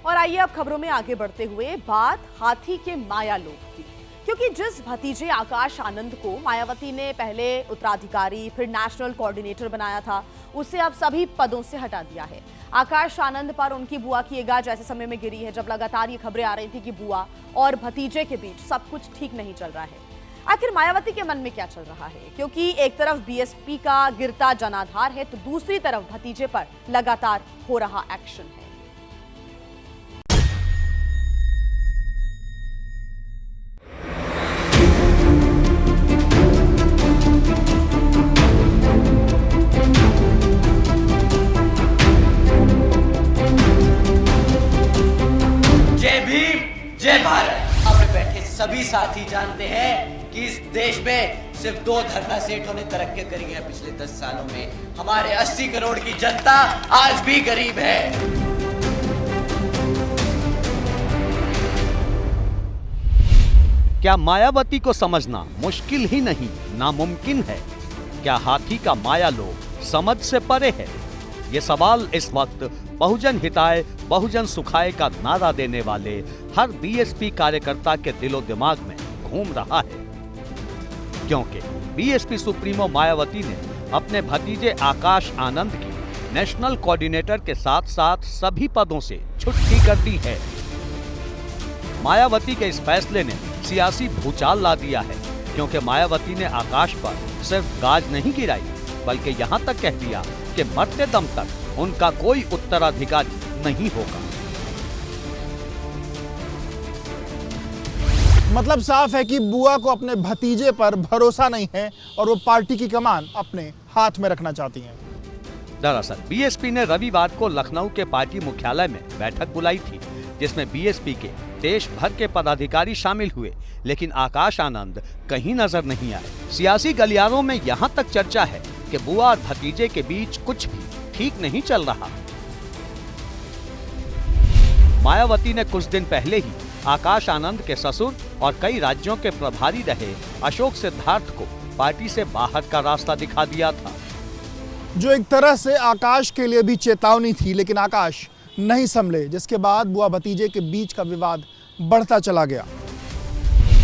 और आइए अब खबरों में आगे बढ़ते हुए बात हाथी के माया लोभ की, क्योंकि जिस भतीजे आकाश आनंद को मायावती ने पहले उत्तराधिकारी फिर नेशनल कोऑर्डिनेटर बनाया था, उसे अब सभी पदों से हटा दिया है। आकाश आनंद पर उनकी बुआ की गाज ऐसे समय में गिरी है जब लगातार ये खबरें आ रही थी कि बुआ और भतीजे के बीच सब कुछ ठीक नहीं चल रहा है। आखिर मायावती के मन में क्या चल रहा है, क्योंकि एक तरफ बीएसपी का गिरता जनाधार है तो दूसरी तरफ भतीजे पर लगातार हो रहा एक्शन है। जय भीम, जय भारत। अब बैठे सभी साथी जानते हैं कि इस देश में सिर्फ 2 धरना सेठों ने तरक्की करी है पिछले 10 सालों में। हमारे 80 करोड़ की जनता आज भी गरीब है। क्या मायावती को समझना मुश्किल ही नहीं, नामुमकिन है? क्या हाथी का माया लोभ समझ से परे है? ये सवाल इस वक्त बहुजन हिताय बहुजन सुखाय का नारा देने वाले हर बीएसपी कार्यकर्ता के दिलो दिमाग में घूम रहा है, क्योंकि बीएसपी सुप्रीमो मायावती ने अपने भतीजे आकाश आनंद की नेशनल कोऑर्डिनेटर के साथ साथ सभी पदों से छुट्टी कर दी है। मायावती के इस फैसले ने सियासी भूचाल ला दिया है, क्योंकि मायावती ने आकाश पर सिर्फ गाज नहीं गिराई, बल्कि यहाँ तक कह दिया कि मरते दम तक उनका कोई उत्तराधिकारी नहीं होगा। मतलब साफ है कि बुआ को अपने भतीजे पर भरोसा नहीं है और वो पार्टी की कमान अपने हाथ में रखना चाहती हैं। दरअसल बीएसपी ने रविवार को लखनऊ के पार्टी मुख्यालय में बैठक बुलाई थी, जिसमें बीएसपी के देश भर के पदाधिकारी शामिल हुए, लेकिन आकाश आनंद कहीं नजर नहीं आए। सियासी गलियारों में यहाँ तक चर्चा है कि बुआ और भतीजे के बीच कुछ भी ठीक नहीं चल रहा। मायावती ने कुछ दिन पहले ही आकाश आनंद के ससुर और कई राज्यों के प्रभारी रहे अशोक सिद्धार्थ को पार्टी से बाहर का रास्ता दिखा दिया था, जो एक तरह से आकाश के लिए भी चेतावनी थी, लेकिन आकाश नहीं संभले, जिसके बाद बुआ भतीजे के बीच का विवाद बढ़ता चला गया।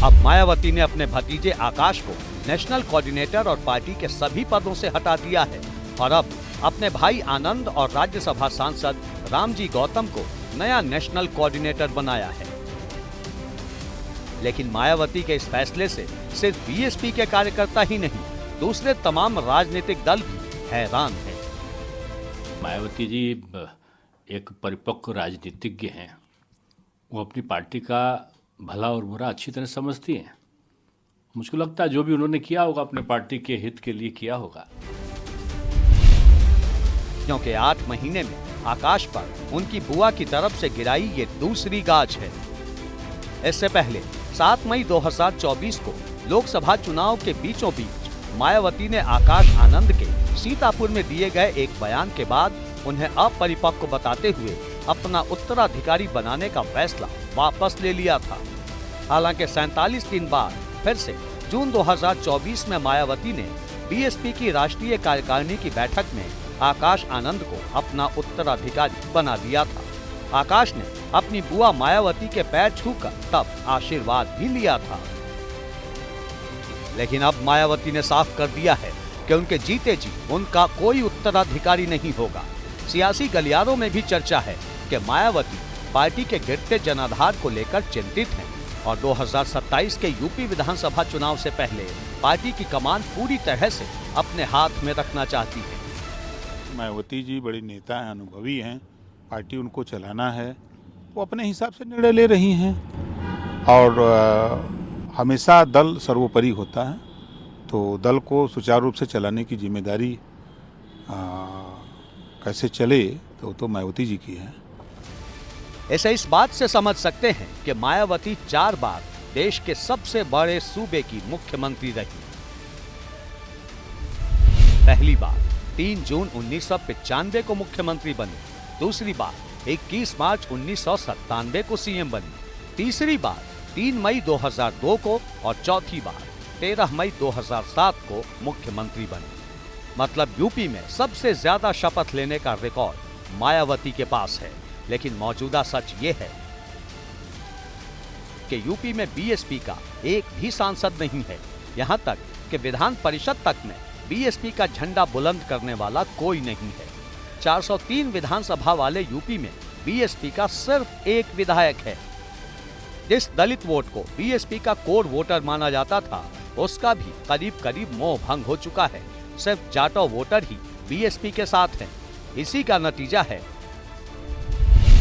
अब मायावती ने अपने भतीजे आकाश को नेशनल कोऑर्डिनेटर और पार्टी के सभी पदों से हटा दिया है और अब अपने भाई आनंद और राज्यसभा सांसद रामजी गौतम को नया नेशनल कोऑर्डिनेटर बनाया है। लेकिन मायावती के इस फैसले से सिर्फ बीएसपी के कार्यकर्ता ही नहीं, दूसरे तमाम राजनीतिक दल भी हैरान हैं। मायावती जी एक परिपक्व राजनीतिज्ञ हैं। वो अपनी पार्टी का भला और बुरा अच्छी तरह समझती हैं। मुझको लगता है जो भी उन्होंने किया होगा अपने पार्टी के हित के लिए किया होगा। क्योंकि 8 महीने में आकाश पर उनकी बुआ की तरफ से गिराई ये दूसरी गाज है। इससे पहले 7 मई 2024 को लोकसभा चुनाव के बीचों बीच मायावती ने आकाश आनंद के सीतापुर में दिए गए एक बयान के बाद उन्हें अपरिपक्व बताते हुए अपना उत्तराधिकारी बनाने का फैसला वापस ले लिया था। हालांकि 47 दिन बाद फिर से जून 2024 में मायावती ने बीएसपी की राष्ट्रीय कार्यकारिणी की बैठक में आकाश आनंद को अपना उत्तराधिकारी बना दिया था। आकाश ने अपनी बुआ मायावती के पैर छूकर तब आशीर्वाद भी लिया था। लेकिन अब मायावती ने साफ कर दिया है कि उनके जीते जी उनका कोई उत्तराधिकारी नहीं होगा। सियासी गलियारों में भी चर्चा है कि मायावती पार्टी के गिरते जनाधार को लेकर चिंतित हैं और 2027 के यूपी विधानसभा चुनाव से पहले पार्टी की कमान पूरी तरह से अपने हाथ में रखना चाहती है। मायावती जी बड़ी नेता हैं, अनुभवी हैं, पार्टी उनको चलाना है, वो अपने हिसाब से निर्णय ले रही हैं और हमेशा दल सर्वोपरि होता है, तो दल को सुचारू रूप से चलाने की जिम्मेदारी कैसे चले तो मायावती जी की है। ऐसे इस बात से समझ सकते हैं कि मायावती 4 बार देश के सबसे बड़े सूबे की मुख्यमंत्री रही। पहली बार 3 जून 1995 को मुख्यमंत्री बनी, दूसरी बार 21 मार्च 1997 को सीएम बनी, तीसरी बार 3 मई 2002 को और चौथी बार 13 मई 2007 को मुख्यमंत्री बनी। मतलब यूपी में सबसे ज्यादा शपथ लेने का रिकॉर्ड मायावती के पास है। लेकिन मौजूदा सच ये है कि यूपी में बीएसपी का एक भी सांसद नहीं है। यहां तक कि विधान परिषद तक में बीएसपी का झंडा बुलंद करने वाला कोई नहीं है। 403 विधानसभा वाले यूपी में बीएसपी का सिर्फ एक विधायक है। जिस दलित वोट को बीएसपी का कोर वोटर माना जाता था, उसका भी करीब करीब मोह भंग हो चुका है। सिर्फ जाटो वोटर ही बीएसपी के साथ हैं। इसी का नतीजा है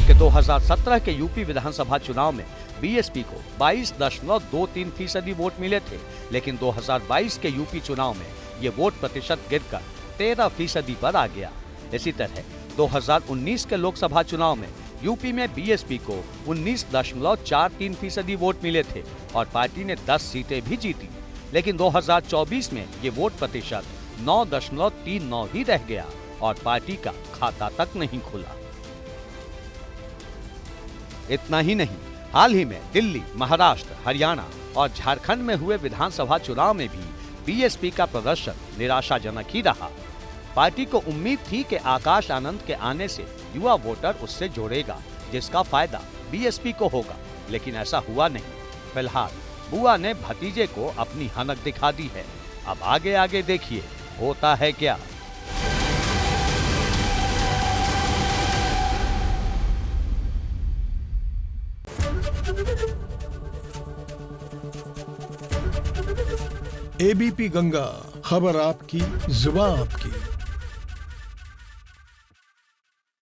कि 2017 के यूपी विधानसभा चुनाव में बीएसपी को 22.23% वोट मिले थे, लेकिन 2022 के यूपी चुनाव में ये वोट प्रतिशत गिरकर 13% पर आ गया। इसी तरह 2019 के लोकसभा चुनाव में यूपी में बीएसपी को 19.43% वोट मिले थे और पार्टी ने 10 सीटें भी जीती, लेकिन 2024 में ये वोट प्रतिशत 9.39 ही रह गया और पार्टी का खाता तक नहीं खुला। इतना ही नहीं, हाल ही में दिल्ली, महाराष्ट्र, हरियाणा और झारखंड में हुए विधानसभा चुनाव में भी बीएसपी का प्रदर्शन निराशाजनक ही रहा। पार्टी को उम्मीद थी कि आकाश आनंद के आने से युवा वोटर उससे जोड़ेगा, जिसका फायदा बीएसपी को होगा, लेकिन ऐसा हुआ नहीं। फिलहाल बुआ ने भतीजे को अपनी हनक दिखा दी है। अब आगे आगे देखिए होता है क्या। एबीपी गंगा, खबर आपकी, जुबान आपकी।